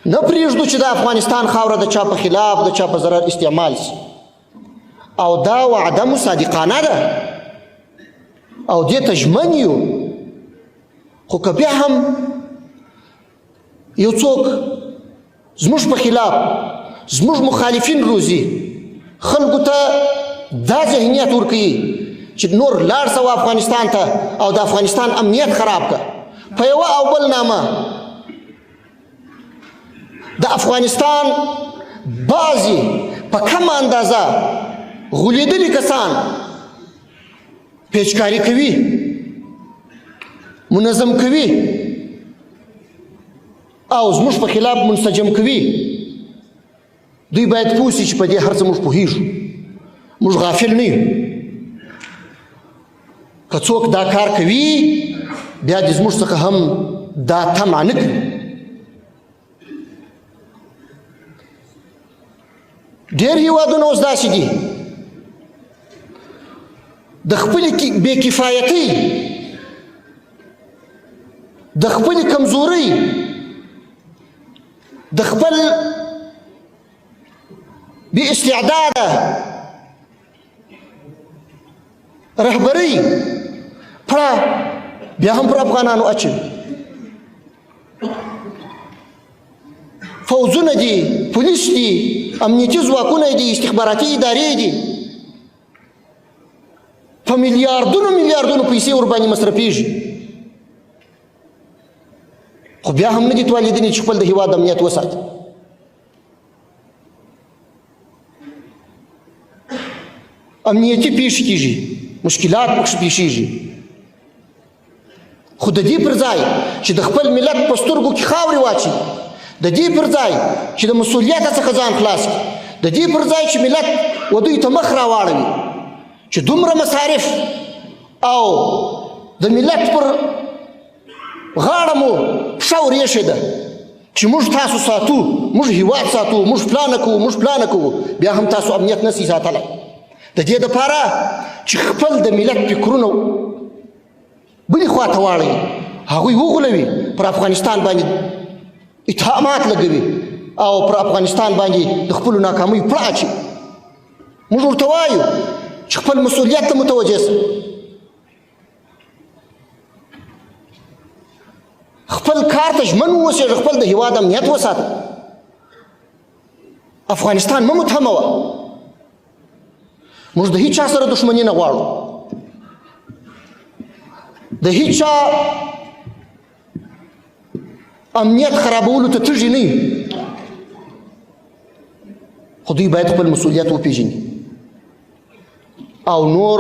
نه پرېږدو چې د افغانستان خاوره د چا په خلاف د چا په ضرر استعمال شي او دا وعده مو صادقانه ده او دې ته ژمن یو خو که بیا هم یو څوک زموږ په خلاف زموږ مخالفین روزي خلکو ته دا ذهنیت ورکوي چې نور لاړ سه افغانستان ته او د افغانستان امنیت خراب کړه په یوه او بل نامه د افغانستان بعضې په کمه اندازه غولیدلي کسان پیچکاري کوي منظم کوي او زموږ په خلاف منسجم کوي دوی باید پوه سي چې په دې هر څه موږ پوهېږو موږ غافل نه یو که څوک دا کار کوي بیا دې زموږ څخه هم دا طمع نه کوي ډېر هېوادونه اوس داسې دي د خپلې بې کفایتۍ د خپلې کمزورۍ د خپل بې استعداده رهبرۍ پړه بیا هم پر افغانانو اچوي فوزونه دي پولیس دي امنیتي ځواکونه دي استخباراتي ادارې دي په میلیاردونو پیسې ورباندې مصرفېږي خو بیا هم نه دي توانېدلي چې خپل د هېواد امنیت وساتي امنیتي پیښې کېږي مشکلات پکښې پیښېږي خو د دې پر ځای چې د خپل ملت په سترګو کې خاورې واچي د دې پر ځای چې د مسؤلیت څخه ځان خلاص کړي د دې پر ځای چې ملت و دوی ته مخ راواړوي چې دومره مصارف او د ملت پر غاړه مو پښه ورېښې ده چې موږ تاسو ساتو موږ هېواد ساتو موږ پلانه کوو بیا هم تاسو امنیت نسي ساتلی د دې دپاره چې خپل د ملت فکرونه بلې خواته واړوي هغوی وغولوي پر افغانستان باندې اتهامات لګوي او پر افغانستان باندې د خپلو ناکامیو پړه اچوي موږ ورته وایو چې خپل مسؤلیت ته متوجه سه خپل کار ته ژمن واوسېږه خپل د هېواد امنیت وساته افغانستان مه متهموه موږ د هیڅ چا سره دښمني نه غواړو د هیڅ چا امنیت خرابولو ته تږي نه یو خو دوی باید خپل مسؤلیت وپېژني او نور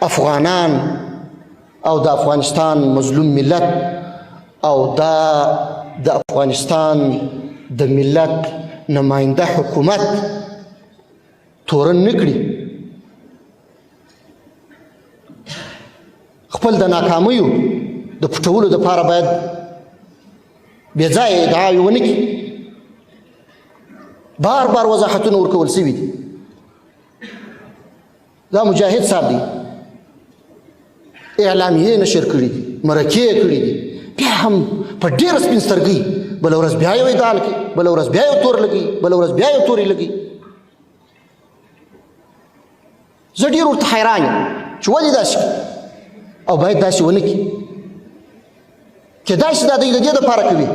افغانان او د افغانستان مظلوم ملت او دا د افغانستان د ملت نماینده حکومت تورن نه کړي خپل د ناکامیو د پټولو دپاره باید بې ځایه ادعاوې ونه کړي بار وضاحتونه ورکول سوي دي دا مجاهد صاحب دی اعلامیې نشر کړي دي مرکې کړي دي بیا هم په ډېره سپین سترګۍ بله ورځ بیا یو ادعا کوي بله ورځ بیا یو تور لګي بله ورځ بیا یو تورې لګي زه ډېر ورته حیران یم چې ولې داسې کوي او باید داسې ونه کړي کېدای شي دا دوی د دې دپاره کوي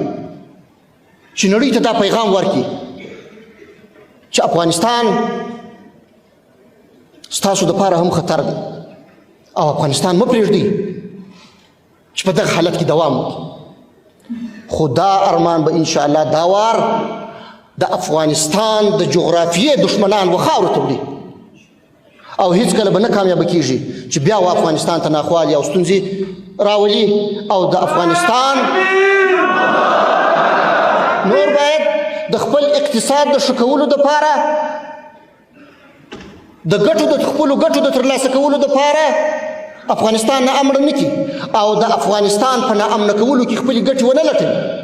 چې نړۍ ته دا پیغام ورکړي چې افغانستان ستاسو دپاره هم خطر دی او افغانستان مه پرېږدئ چې په دغه حالت کې دوام وکړي خو دا ارمان به انشاءالله دا وار د افغانستان د جغرافیې دښمنان و خاورو ته وړي او هیڅکله به نه کامیابه کېږي چې بیا و افغانستان ته ناخوالې او ستونزې راولي او د افغانستان نور باید د خپل اقتصاد د ښه کولو دپاره د خپلو ګټو د ترلاسه کولو دپاره افغانستان ناامنه نه کړي او د افغانستان په ناامنه کولو کې خپلې ګټې ونه لټوي